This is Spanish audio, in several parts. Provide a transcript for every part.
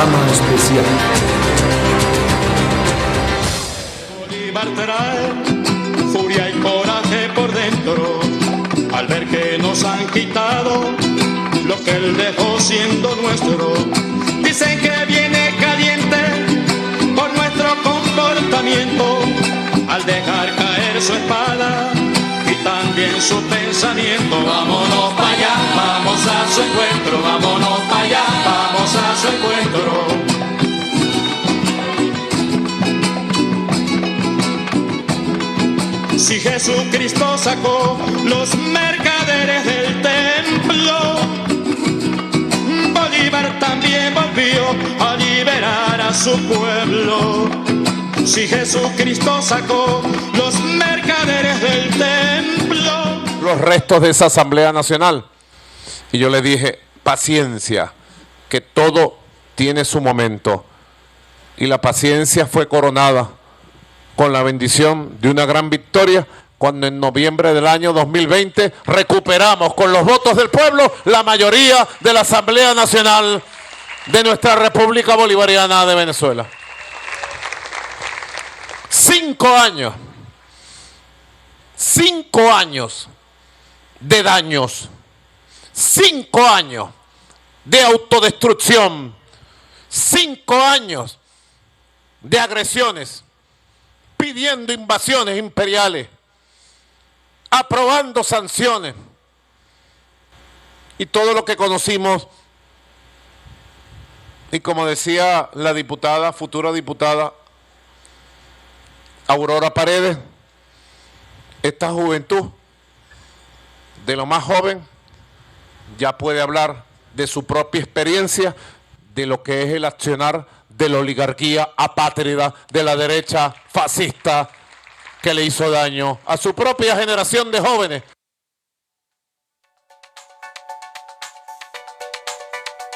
Programa especial. Bolívar trae furia y coraje por dentro al ver que nos han quitado lo que él dejó siendo nuestro. Dicen que viene caliente por nuestro comportamiento al dejar caer su espada y también su pensamiento. Vámonos para allá, vamos a su encuentro, vámonos para allá, vamos a su encuentro. Si Jesucristo sacó los mercaderes del templo, Bolívar también volvió a liberar a su pueblo. Si Jesucristo sacó los mercaderes del templo. Los restos de esa Asamblea Nacional. Y yo le dije, paciencia, que todo tiene su momento. Y la paciencia fue coronada con la bendición de una gran victoria cuando en noviembre del año 2020 recuperamos con los votos del pueblo la mayoría de la Asamblea Nacional de nuestra República Bolivariana de Venezuela. 5 años. 5 años de daños. 5 años de autodestrucción. 5 años de agresiones, pidiendo invasiones imperiales, aprobando sanciones y todo lo que conocimos. Y como decía la diputada, futura diputada Aurora Paredes, esta juventud de lo más joven ya puede hablar de su propia experiencia, de lo que es el accionar de la oligarquía apátrida, de la derecha fascista que le hizo daño a su propia generación de jóvenes.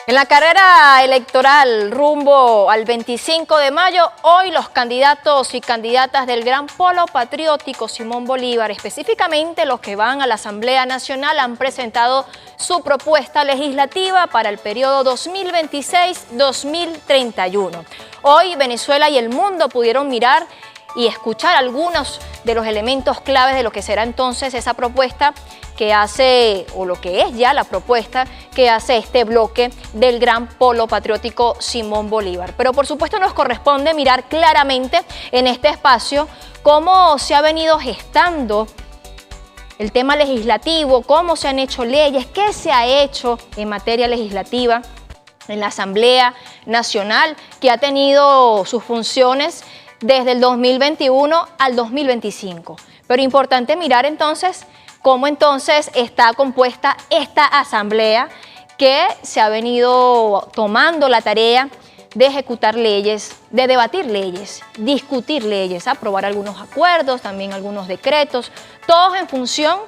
En la carrera electoral rumbo al 25 de mayo, hoy los candidatos y candidatas del Gran Polo Patriótico Simón Bolívar, específicamente los que van a la Asamblea Nacional, han presentado su propuesta legislativa para el periodo 2026-2031. Hoy Venezuela y el mundo pudieron mirar y escuchar algunos de los elementos claves de lo que será entonces esa propuesta que hace, o lo que es ya la propuesta que hace este bloque del Gran Polo Patriótico Simón Bolívar. Pero por supuesto nos corresponde mirar claramente en este espacio cómo se ha venido gestando el tema legislativo, cómo se han hecho leyes, qué se ha hecho en materia legislativa en la Asamblea Nacional, que ha tenido sus funciones desde el 2021 al 2025. Pero importante mirar entonces cómo entonces está compuesta esta asamblea que se ha venido tomando la tarea de ejecutar leyes, de debatir leyes, discutir leyes, aprobar algunos acuerdos, también algunos decretos, todos en función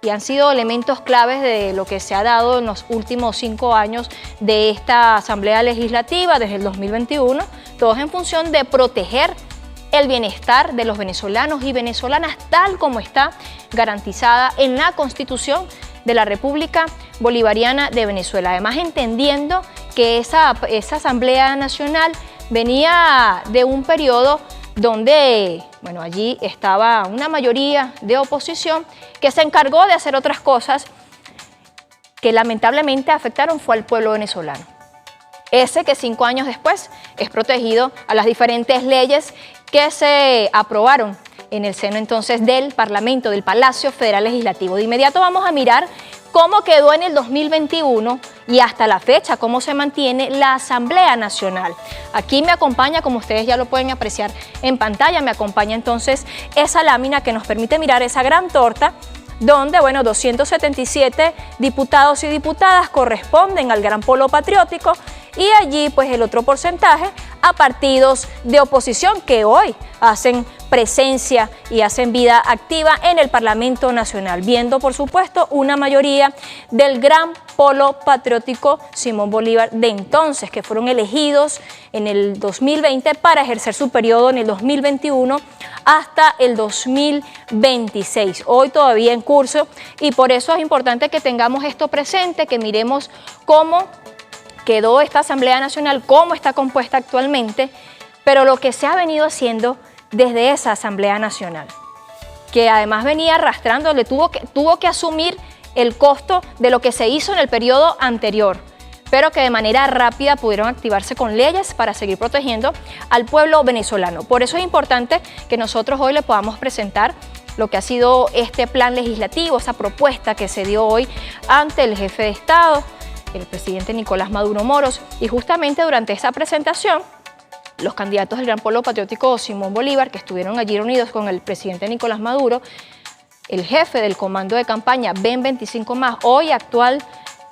y han sido elementos claves de lo que se ha dado en los últimos 5 años de esta Asamblea Legislativa desde el 2021, todos en función de proteger el bienestar de los venezolanos y venezolanas tal como está garantizada en la Constitución de la República Bolivariana de Venezuela. Además, entendiendo que esa Asamblea Nacional venía de un periodo donde, bueno, allí estaba una mayoría de oposición que se encargó de hacer otras cosas que lamentablemente afectaron fue al pueblo venezolano. Ese que 5 años después es protegido a las diferentes leyes que se aprobaron en el seno entonces del Parlamento, del Palacio Federal Legislativo. De inmediato vamos a mirar cómo quedó en el 2021 y hasta la fecha, cómo se mantiene la Asamblea Nacional. Aquí me acompaña, como ustedes ya lo pueden apreciar en pantalla, me acompaña entonces esa lámina que nos permite mirar esa gran torta donde, bueno, 277 diputados y diputadas corresponden al Gran Polo Patriótico y allí, pues, el otro porcentaje a partidos de oposición que hoy hacen presencia y hacen vida activa en el Parlamento Nacional, viendo, por supuesto, una mayoría del Gran Polo Patriótico Simón Bolívar de entonces, que fueron elegidos en el 2020 para ejercer su periodo en el 2021 hasta el 2026, hoy todavía en curso, y por eso es importante que tengamos esto presente, que miremos cómo quedó esta Asamblea Nacional, cómo está compuesta actualmente, pero lo que se ha venido haciendo desde esa Asamblea Nacional, que además venía arrastrándole, tuvo que asumir el costo de lo que se hizo en el periodo anterior, pero que de manera rápida pudieron activarse con leyes para seguir protegiendo al pueblo venezolano. Por eso es importante que nosotros hoy le podamos presentar lo que ha sido este plan legislativo, esa propuesta que se dio hoy ante el jefe de Estado, el presidente Nicolás Maduro Moros, y justamente durante esa presentación, los candidatos del Gran Polo Patriótico Simón Bolívar, que estuvieron allí reunidos con el presidente Nicolás Maduro, el jefe del comando de campaña BEN 25+, hoy actual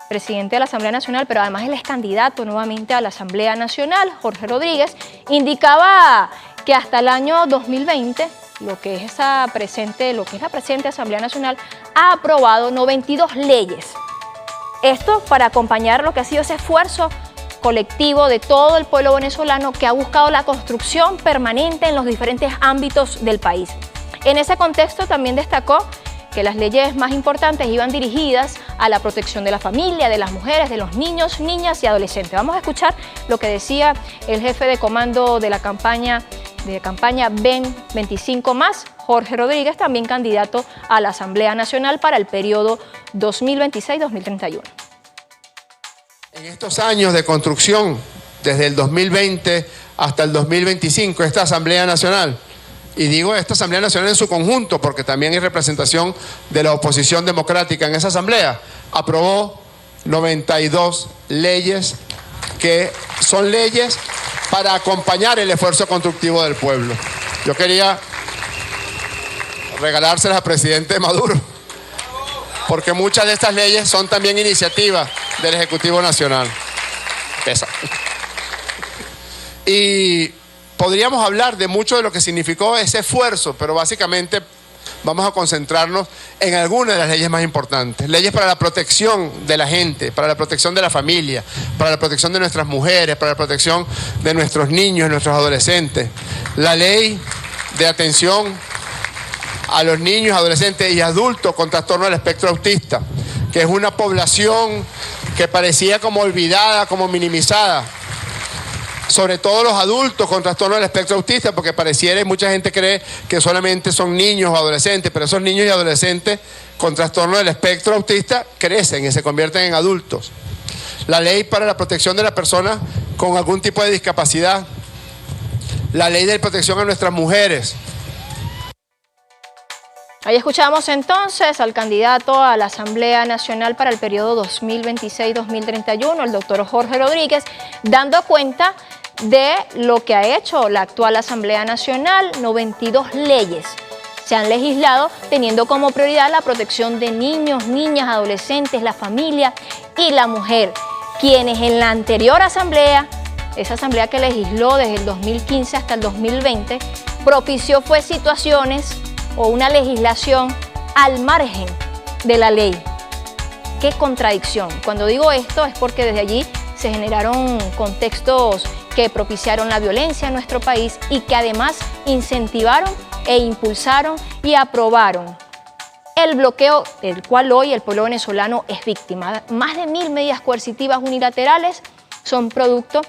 presidente de la Asamblea Nacional, pero además él es candidato nuevamente a la Asamblea Nacional, Jorge Rodríguez, indicaba que hasta el año 2020, lo que es la presente Asamblea Nacional, ha aprobado 92 leyes. Esto para acompañar lo que ha sido ese esfuerzo colectivo de todo el pueblo venezolano que ha buscado la construcción permanente en los diferentes ámbitos del país. En ese contexto también destacó que las leyes más importantes iban dirigidas a la protección de la familia, de las mujeres, de los niños, niñas y adolescentes. Vamos a escuchar lo que decía el jefe de comando de la campaña BEN 25+, Jorge Rodríguez, también candidato a la Asamblea Nacional para el periodo 2026-2031. En estos años de construcción, desde el 2020 hasta el 2025, esta Asamblea Nacional, y digo esta Asamblea Nacional en su conjunto, porque también hay representación de la oposición democrática en esa Asamblea, aprobó 92 leyes que son leyes para acompañar el esfuerzo constructivo del pueblo. Yo quería regalárselas al presidente Maduro, porque muchas de estas leyes son también iniciativas del Ejecutivo Nacional. Pesa. Y podríamos hablar de mucho de lo que significó ese esfuerzo, pero básicamente vamos a concentrarnos en algunas de las leyes más importantes. Leyes para la protección de la gente, para la protección de la familia, para la protección de nuestras mujeres, para la protección de nuestros niños, de nuestros adolescentes. La ley de atención a los niños, adolescentes y adultos con trastorno del espectro autista, que es una población que parecía como olvidada, como minimizada. Sobre todo los adultos con trastorno del espectro autista, porque pareciera y mucha gente cree que solamente son niños o adolescentes, pero esos niños y adolescentes con trastorno del espectro autista crecen y se convierten en adultos. La ley para la protección de las personas con algún tipo de discapacidad. La ley de protección a nuestras mujeres. Ahí escuchamos entonces al candidato a la Asamblea Nacional para el periodo 2026-2031, el doctor Jorge Rodríguez, dando cuenta de lo que ha hecho la actual Asamblea Nacional. 92 leyes se han legislado teniendo como prioridad la protección de niños, niñas, adolescentes, la familia y la mujer, quienes en la anterior asamblea, esa asamblea que legisló desde el 2015 hasta el 2020, propició fue situaciones o una legislación al margen de la ley. ¡Qué contradicción! Cuando digo esto es porque desde allí se generaron contextos que propiciaron la violencia en nuestro país y que además incentivaron e impulsaron y aprobaron el bloqueo del cual hoy el pueblo venezolano es víctima. Más de 1000 medidas coercitivas unilaterales son producto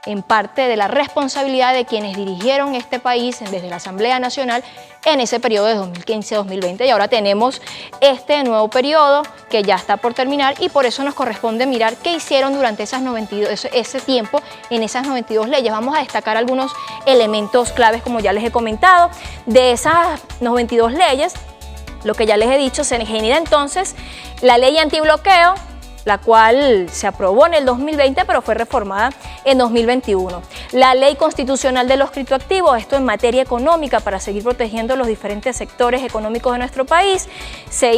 en parte de la responsabilidad de quienes dirigieron este país desde la Asamblea Nacional en ese periodo de 2015-2020. Y ahora tenemos este nuevo periodo que ya está por terminar y por eso nos corresponde mirar qué hicieron durante ese tiempo en esas 92 leyes. Vamos a destacar algunos elementos claves, como ya les he comentado. De esas 92 leyes, lo que ya les he dicho, se genera entonces la ley antibloqueo, la cual se aprobó en el 2020, pero fue reformada en 2021. La Ley Constitucional de los Criptoactivos, esto en materia económica, para seguir protegiendo los diferentes sectores económicos de nuestro país. Se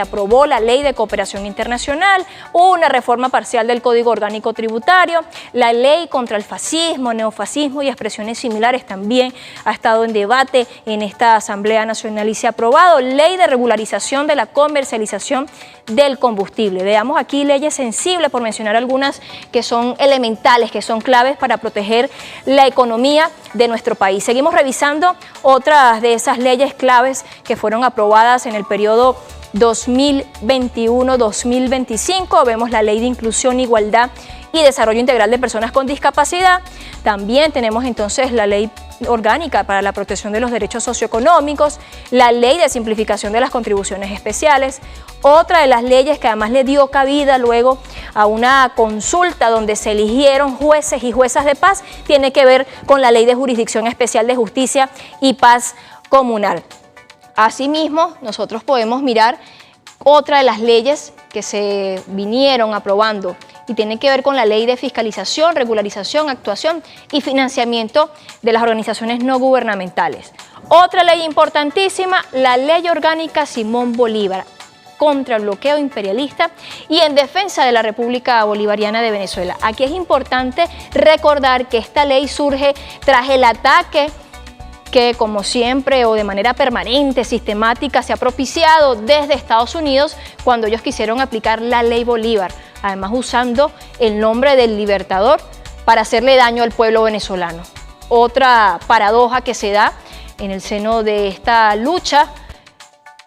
aprobó la Ley de Cooperación Internacional, una reforma parcial del Código Orgánico Tributario, la Ley contra el fascismo, neofascismo y expresiones similares también ha estado en debate en esta Asamblea Nacional y se ha aprobado. Ley de regularización de la comercialización del combustible. Veamos aquí leyes sensibles, por mencionar algunas que son elementales, que son claves para proteger la economía de nuestro país. Seguimos revisando otras de esas leyes claves que fueron aprobadas en el periodo 2021-2025. Vemos la Ley de Inclusión, Igualdad y Desarrollo Integral de Personas con Discapacidad. También tenemos entonces la Ley Orgánica para la Protección de los Derechos Socioeconómicos, la Ley de Simplificación de las Contribuciones Especiales. Otra de las leyes que además le dio cabida luego a una consulta donde se eligieron jueces y juezas de paz tiene que ver con la Ley de Jurisdicción Especial de Justicia y Paz Comunal. Asimismo, nosotros podemos mirar otra de las leyes que se vinieron aprobando y tiene que ver con la Ley de Fiscalización, Regularización, Actuación y Financiamiento de las Organizaciones No Gubernamentales. Otra ley importantísima, la Ley Orgánica Simón Bolívar, contra el bloqueo imperialista y en defensa de la República Bolivariana de Venezuela. Aquí es importante recordar que esta ley surge tras el ataque que, como siempre o de manera permanente, sistemática, se ha propiciado desde Estados Unidos cuando ellos quisieron aplicar la Ley Bolívar, además usando el nombre del libertador para hacerle daño al pueblo venezolano. Otra paradoja que se da en el seno de esta lucha,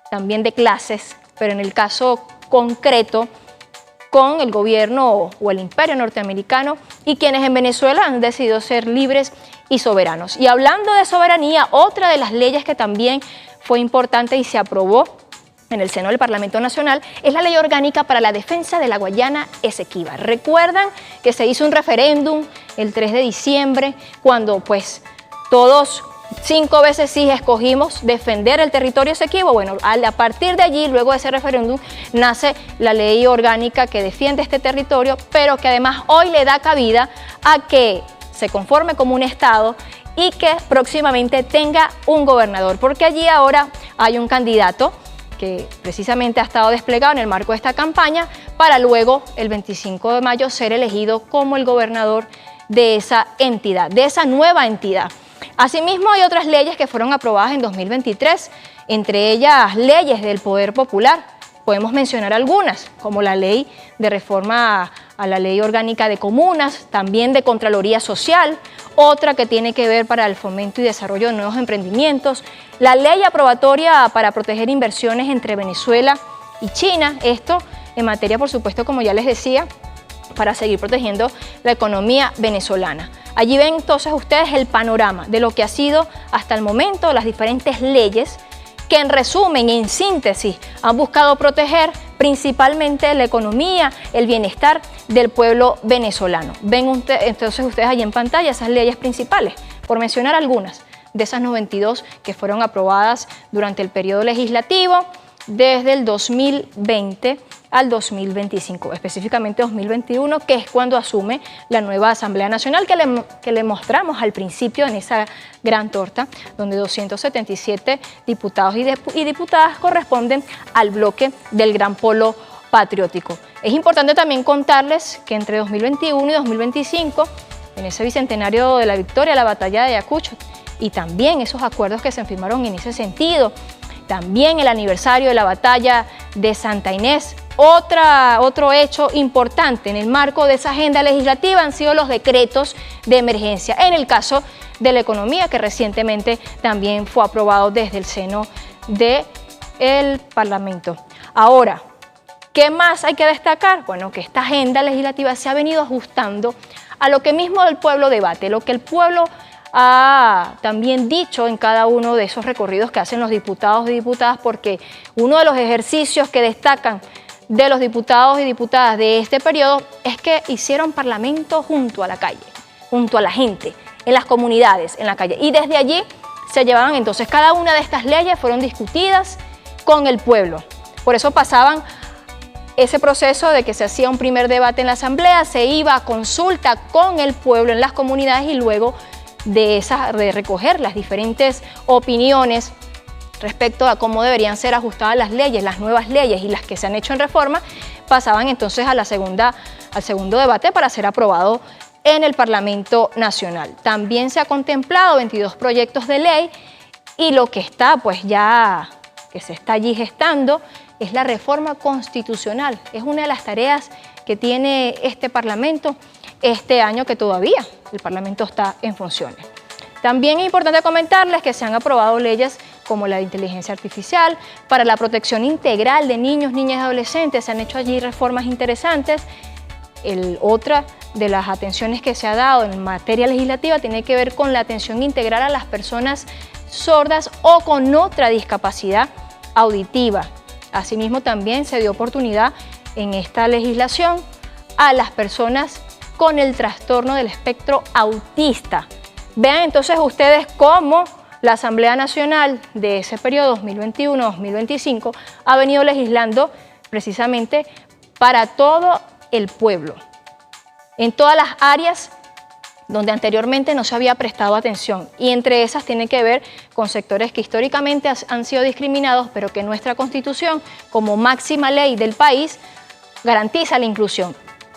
también de clases, pero en el caso concreto con el gobierno o el imperio norteamericano y quienes en Venezuela han decidido ser libres y soberanos. Y hablando de soberanía, otra de las leyes que también fue importante y se aprobó en el seno del Parlamento Nacional es la Ley Orgánica para la Defensa de la Guayana Esequiba. Recuerdan que se hizo un referéndum el 3 de diciembre cuando pues todos 5 veces sí escogimos defender el territorio Esequibo. Bueno, a partir de allí, luego de ese referéndum, nace la ley orgánica que defiende este territorio, pero que además hoy le da cabida a que se conforme como un estado y que próximamente tenga un gobernador, porque allí ahora hay un candidato que precisamente ha estado desplegado en el marco de esta campaña para luego, el 25 de mayo, ser elegido como el gobernador de esa entidad, de esa nueva entidad. Asimismo, hay otras leyes que fueron aprobadas en 2023, entre ellas leyes del Poder Popular. Podemos mencionar algunas, como la ley de reforma a la Ley Orgánica de Comunas, también de Contraloría Social, otra que tiene que ver para el fomento y desarrollo de nuevos emprendimientos, la ley aprobatoria para proteger inversiones entre Venezuela y China, esto en materia, por supuesto, como ya les decía, para seguir protegiendo la economía venezolana. Allí ven entonces ustedes el panorama de lo que ha sido hasta el momento las diferentes leyes que en resumen y en síntesis han buscado proteger principalmente la economía, el bienestar del pueblo venezolano. Ven entonces ustedes allí en pantalla esas leyes principales, por mencionar algunas de esas 92 que fueron aprobadas durante el periodo legislativo desde el 2020 al 2025, específicamente 2021, que es cuando asume la nueva Asamblea Nacional que le mostramos al principio en esa gran torta, donde 277 diputados y diputadas corresponden al bloque del Gran Polo Patriótico. Es importante también contarles que entre 2021 y 2025, en ese bicentenario de la victoria, la batalla de Ayacucho, y también esos acuerdos que se firmaron en ese sentido, también el aniversario de la batalla de Santa Inés. Otro hecho importante en el marco de esa agenda legislativa han sido los decretos de emergencia, en el caso de la economía, que recientemente también fue aprobado desde el seno del Parlamento. Ahora, ¿qué más hay que destacar? Bueno, que esta agenda legislativa se ha venido ajustando a lo que mismo el pueblo debate, lo que el pueblo ha también dicho en cada uno de esos recorridos que hacen los diputados y diputadas, porque uno de los ejercicios que destacan de los diputados y diputadas de este periodo es que hicieron parlamento junto a la calle, junto a la gente, en las comunidades, en la calle. Y desde allí se llevaban entonces cada una de estas leyes, fueron discutidas con el pueblo. Por eso pasaban ese proceso de que se hacía un primer debate en la asamblea, se iba a consulta con el pueblo en las comunidades y luego de recoger las diferentes opiniones respecto a cómo deberían ser ajustadas las leyes, las nuevas leyes y las que se han hecho en reforma, pasaban entonces al segundo debate para ser aprobado en el Parlamento Nacional. También se ha contemplado 22 proyectos de ley y lo que está pues ya que se está allí gestando es la reforma constitucional. Es una de las tareas que tiene este Parlamento este año que todavía el Parlamento está en funciones. También es importante comentarles que se han aprobado leyes como la de inteligencia artificial, para la protección integral de niños, niñas y adolescentes. Se han hecho allí reformas interesantes. Otra de las atenciones que se ha dado en materia legislativa tiene que ver con la atención integral a las personas sordas o con otra discapacidad auditiva. Asimismo, también se dio oportunidad en esta legislación a las personas con el trastorno del espectro autista. Vean entonces ustedes cómo la Asamblea Nacional de ese periodo 2021-2025 ha venido legislando precisamente para todo el pueblo, en todas las áreas donde anteriormente no se había prestado atención, y entre esas tiene que ver con sectores que históricamente han sido discriminados, pero que nuestra Constitución, como máxima ley del país, garantiza la inclusión.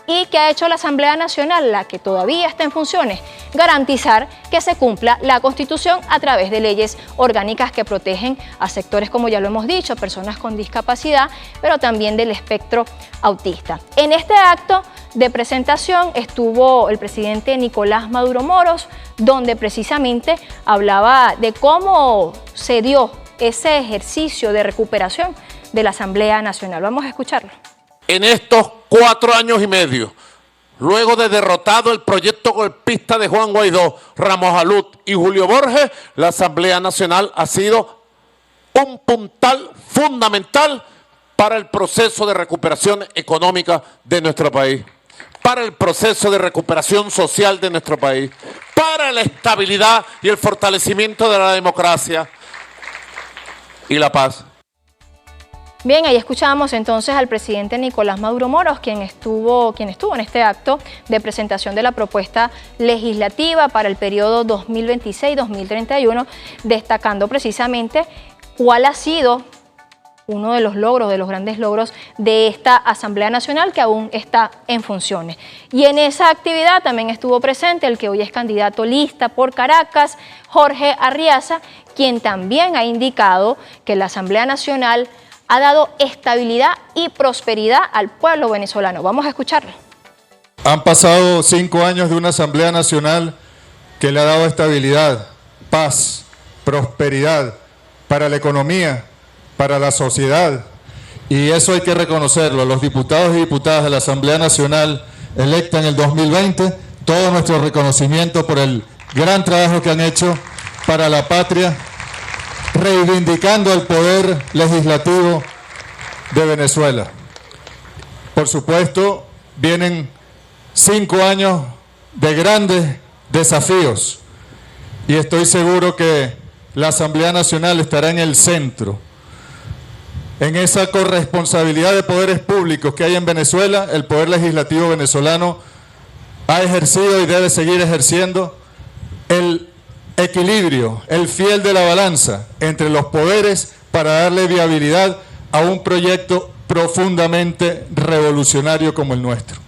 ¿Y qué ha hecho la Asamblea Nacional, la que todavía está en funciones? Garantizar que se cumpla la Constitución a través de leyes orgánicas que protegen a sectores, como ya lo hemos dicho, personas con discapacidad, pero también del espectro autista. En este acto de presentación estuvo el presidente Nicolás Maduro Moros, donde precisamente hablaba de cómo se dio ese ejercicio de recuperación de la Asamblea Nacional. Vamos a escucharlo. En estos 4 años y medio, luego de derrotado el proyecto golpista de Juan Guaidó, Ramos Alud y Julio Borges, la Asamblea Nacional ha sido un puntal fundamental para el proceso de recuperación económica de nuestro país, para el proceso de recuperación social de nuestro país, para la estabilidad y el fortalecimiento de la democracia y la paz. Bien, ahí escuchábamos entonces al presidente Nicolás Maduro Moros, quien estuvo en este acto de presentación de la propuesta legislativa para el periodo 2026-2031, destacando precisamente cuál ha sido uno de los logros, de los grandes logros de esta Asamblea Nacional que aún está en funciones. Y en esa actividad también estuvo presente el que hoy es candidato lista por Caracas, Jorge Arriaza, quien también ha indicado que la Asamblea Nacional ha dado estabilidad y prosperidad al pueblo venezolano. Vamos a escucharlo. Han pasado 5 años de una Asamblea Nacional que le ha dado estabilidad, paz, prosperidad para la economía, para la sociedad. Y eso hay que reconocerlo. Los diputados y diputadas de la Asamblea Nacional electa en el 2020, todo nuestro reconocimiento por el gran trabajo que han hecho para la patria, reivindicando el poder legislativo de Venezuela. Por supuesto, vienen 5 años de grandes desafíos y estoy seguro que la Asamblea Nacional estará en el centro. En esa corresponsabilidad de poderes públicos que hay en Venezuela, el poder legislativo venezolano ha ejercido y debe seguir ejerciendo el equilibrio, el fiel de la balanza entre los poderes para darle viabilidad a un proyecto profundamente revolucionario como el nuestro.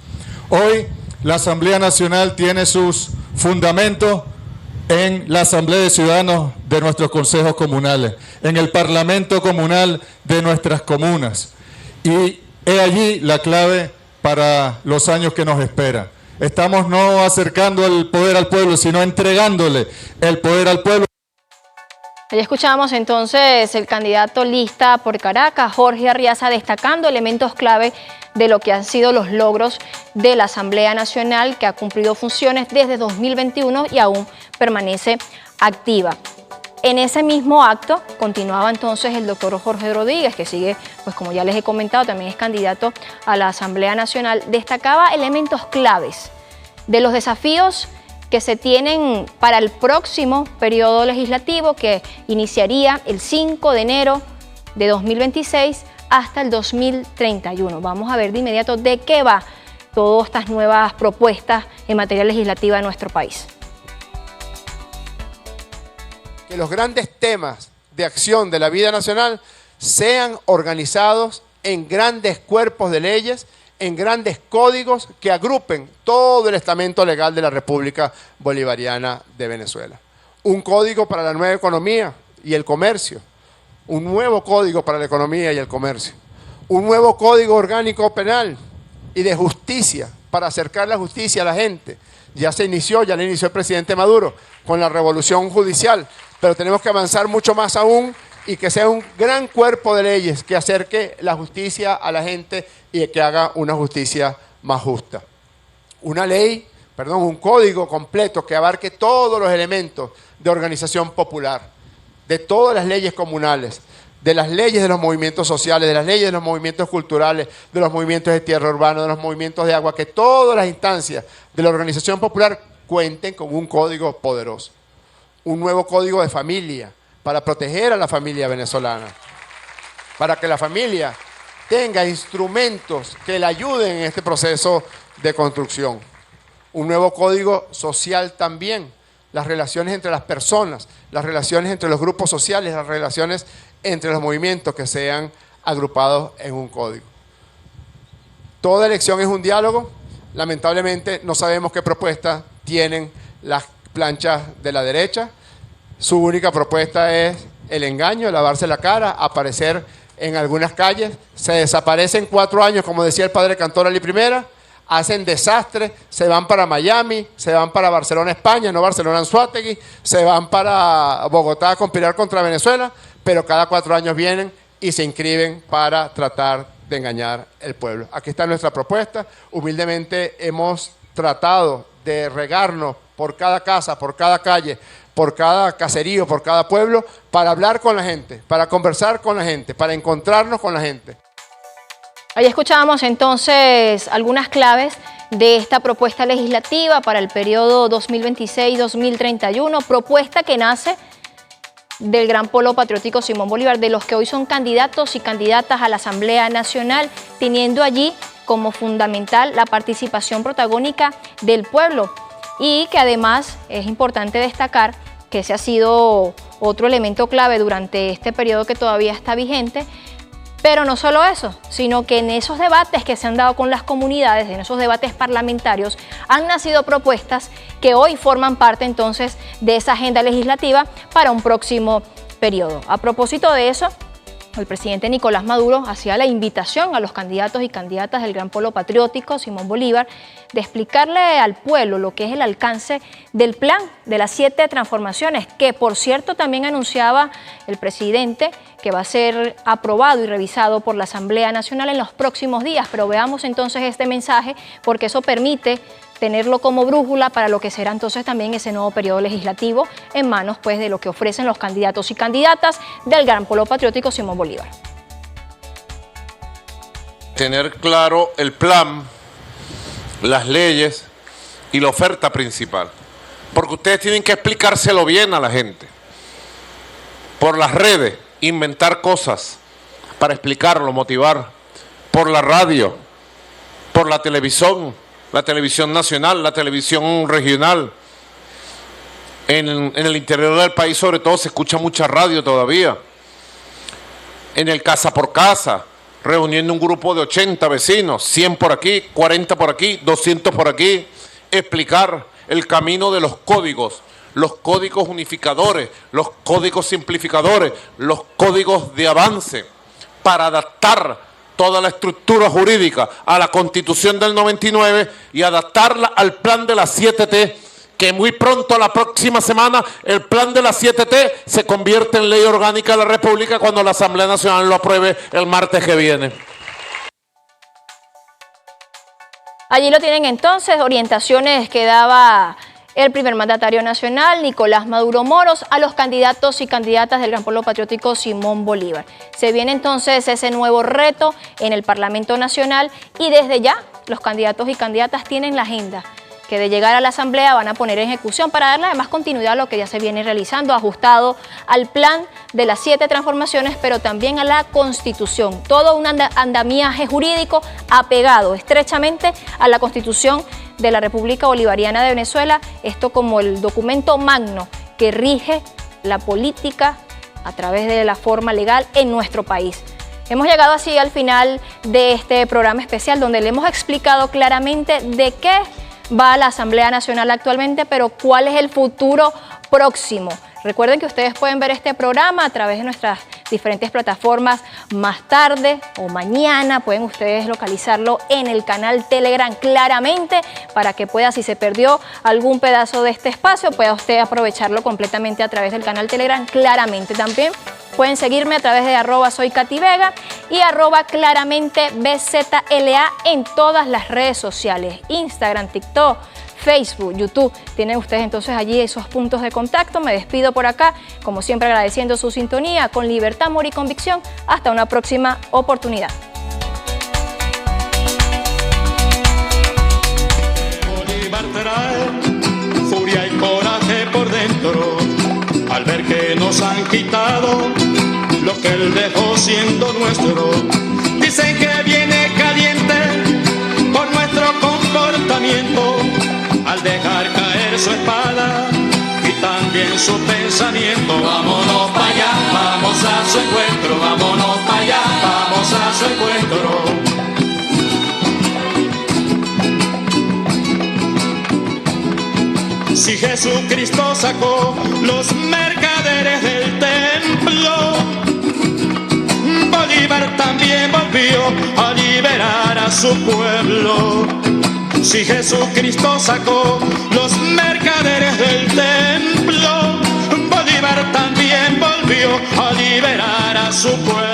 Hoy la Asamblea Nacional tiene sus fundamentos en la Asamblea de Ciudadanos de nuestros consejos comunales, en el Parlamento comunal de nuestras comunas. Y he allí la clave para los años que nos esperan. Estamos no acercando el poder al pueblo, sino entregándole el poder al pueblo. Ahí escuchamos entonces el candidato lista por Caracas, Jorge Arriaza, destacando elementos clave de lo que han sido los logros de la Asamblea Nacional, que ha cumplido funciones desde 2021 y aún permanece activa. En ese mismo acto continuaba entonces el doctor Jorge Rodríguez, que sigue, pues como ya les he comentado, también es candidato a la Asamblea Nacional. Destacaba elementos claves de los desafíos que se tienen para el próximo periodo legislativo, que iniciaría el 5 de enero de 2026 hasta el 2031. Vamos a ver de inmediato de qué va todas estas nuevas propuestas en materia legislativa de nuestro país. Que los grandes temas de acción de la vida nacional sean organizados en grandes cuerpos de leyes, en grandes códigos que agrupen todo el estamento legal de la República Bolivariana de Venezuela. Un código para la nueva economía y el comercio, un nuevo código para la economía y el comercio, un nuevo código orgánico penal y de justicia para acercar la justicia a la gente. Ya la inició el presidente Maduro con la revolución judicial, pero tenemos que avanzar mucho más aún y que sea un gran cuerpo de leyes que acerque la justicia a la gente y que haga una justicia más justa. Un código completo que abarque todos los elementos de organización popular, de todas las leyes comunales, de las leyes de los movimientos sociales, de las leyes de los movimientos culturales, de los movimientos de tierra urbana, de los movimientos de agua, que todas las instancias de la organización popular cuenten con un código poderoso, un nuevo código de familia para proteger a la familia venezolana, para que la familia tenga instrumentos que le ayuden en este proceso de construcción. Un nuevo código social también, las relaciones entre las personas, las relaciones entre los grupos sociales, las relaciones entre los movimientos que sean agrupados en un código. Toda elección es un diálogo. Lamentablemente no sabemos qué propuestas tienen las planchas de la derecha. Su única propuesta es el engaño, lavarse la cara, aparecer en algunas calles, se desaparecen 4 años, como decía el padre Cantor Ali Primera, hacen desastres, se van para Miami, se van para Barcelona, España, no Barcelona, Anzoátegui, se van para Bogotá a conspirar contra Venezuela, pero cada 4 años vienen y se inscriben para tratar de engañar al pueblo. Aquí está nuestra propuesta. Humildemente hemos tratado de regarnos por cada casa, por cada calle, por cada caserío, por cada pueblo, para hablar con la gente, para conversar con la gente, para encontrarnos con la gente. Ahí escuchábamos entonces algunas claves de esta propuesta legislativa para el periodo 2026-2031, propuesta que nace del Gran Polo Patriótico Simón Bolívar, de los que hoy son candidatos y candidatas a la Asamblea Nacional, teniendo allí como fundamental la participación protagónica del pueblo, y que además es importante destacar que ese ha sido otro elemento clave durante este periodo que todavía está vigente. Pero no solo eso, sino que en esos debates que se han dado con las comunidades, en esos debates parlamentarios, han nacido propuestas que hoy forman parte entonces de esa agenda legislativa para un próximo periodo. A propósito de eso, el presidente Nicolás Maduro hacía la invitación a los candidatos y candidatas del Gran Polo Patriótico Simón Bolívar de explicarle al pueblo lo que es el alcance del plan de las 7 transformaciones, que por cierto también anunciaba el presidente que va a ser aprobado y revisado por la Asamblea Nacional en los próximos días. Pero veamos entonces este mensaje, porque eso permite tenerlo como brújula para lo que será entonces también ese nuevo periodo legislativo en manos pues de lo que ofrecen los candidatos y candidatas del Gran Polo Patriótico Simón Bolívar. Tener claro el plan, las leyes y la oferta principal, porque ustedes tienen que explicárselo bien a la gente. Por las redes, inventar cosas para explicarlo, motivar. Por la radio, por la televisión nacional, la televisión regional. En el interior del país sobre todo se escucha mucha radio todavía. En el casa por casa, reuniendo un grupo de 80 vecinos, 100 por aquí, 40 por aquí, 200 por aquí, explicar el camino de los códigos unificadores, los códigos simplificadores, los códigos de avance, para adaptar toda la estructura jurídica a la Constitución del 99 y adaptarla al plan de las 7T, que muy pronto, la próxima semana, el plan de las 7T se convierte en ley orgánica de la República cuando la Asamblea Nacional lo apruebe el martes que viene. Allí lo tienen entonces, orientaciones que daba el primer mandatario nacional, Nicolás Maduro Moros, a los candidatos y candidatas del Gran Polo Patriótico Simón Bolívar. Se viene entonces ese nuevo reto en el Parlamento Nacional y desde ya los candidatos y candidatas tienen la agenda que de llegar a la Asamblea van a poner en ejecución para darle además continuidad a lo que ya se viene realizando, ajustado al plan de las 7 transformaciones, pero también a la Constitución. Todo un andamiaje jurídico apegado estrechamente a la Constitución de la República Bolivariana de Venezuela, esto como el documento magno que rige la política a través de la forma legal en nuestro país. Hemos llegado así al final de este programa especial donde le hemos explicado claramente de qué va a la Asamblea Nacional actualmente, pero cuál es el futuro próximo. Recuerden que ustedes pueden ver este programa a través de nuestras diferentes plataformas más tarde o mañana. Pueden ustedes localizarlo en el canal Telegram claramente para que pueda, si se perdió algún pedazo de este espacio, pueda usted aprovecharlo completamente a través del canal Telegram claramente. También Pueden seguirme a través de @soykatyvega y @claramentebzla en todas las redes sociales, Instagram, TikTok, Facebook, YouTube. Tienen ustedes entonces allí esos puntos de contacto. Me despido por acá, como siempre agradeciendo su sintonía con libertad, amor y convicción. Hasta una próxima oportunidad. Bolívar trae furia y coraje por dentro al ver que nos han quitado lo que él dejó siendo nuestro. Dicen que viene caliente por nuestro comportamiento al dejar caer su espada y también su pensamiento. Vámonos para allá, vamos a su encuentro, vámonos para allá, vamos a su encuentro. Si Jesucristo sacó los mercaderes del templo, Bolívar también volvió a liberar a su pueblo. Si Jesucristo sacó los mercaderes del templo, Bolívar también volvió a liberar a su pueblo.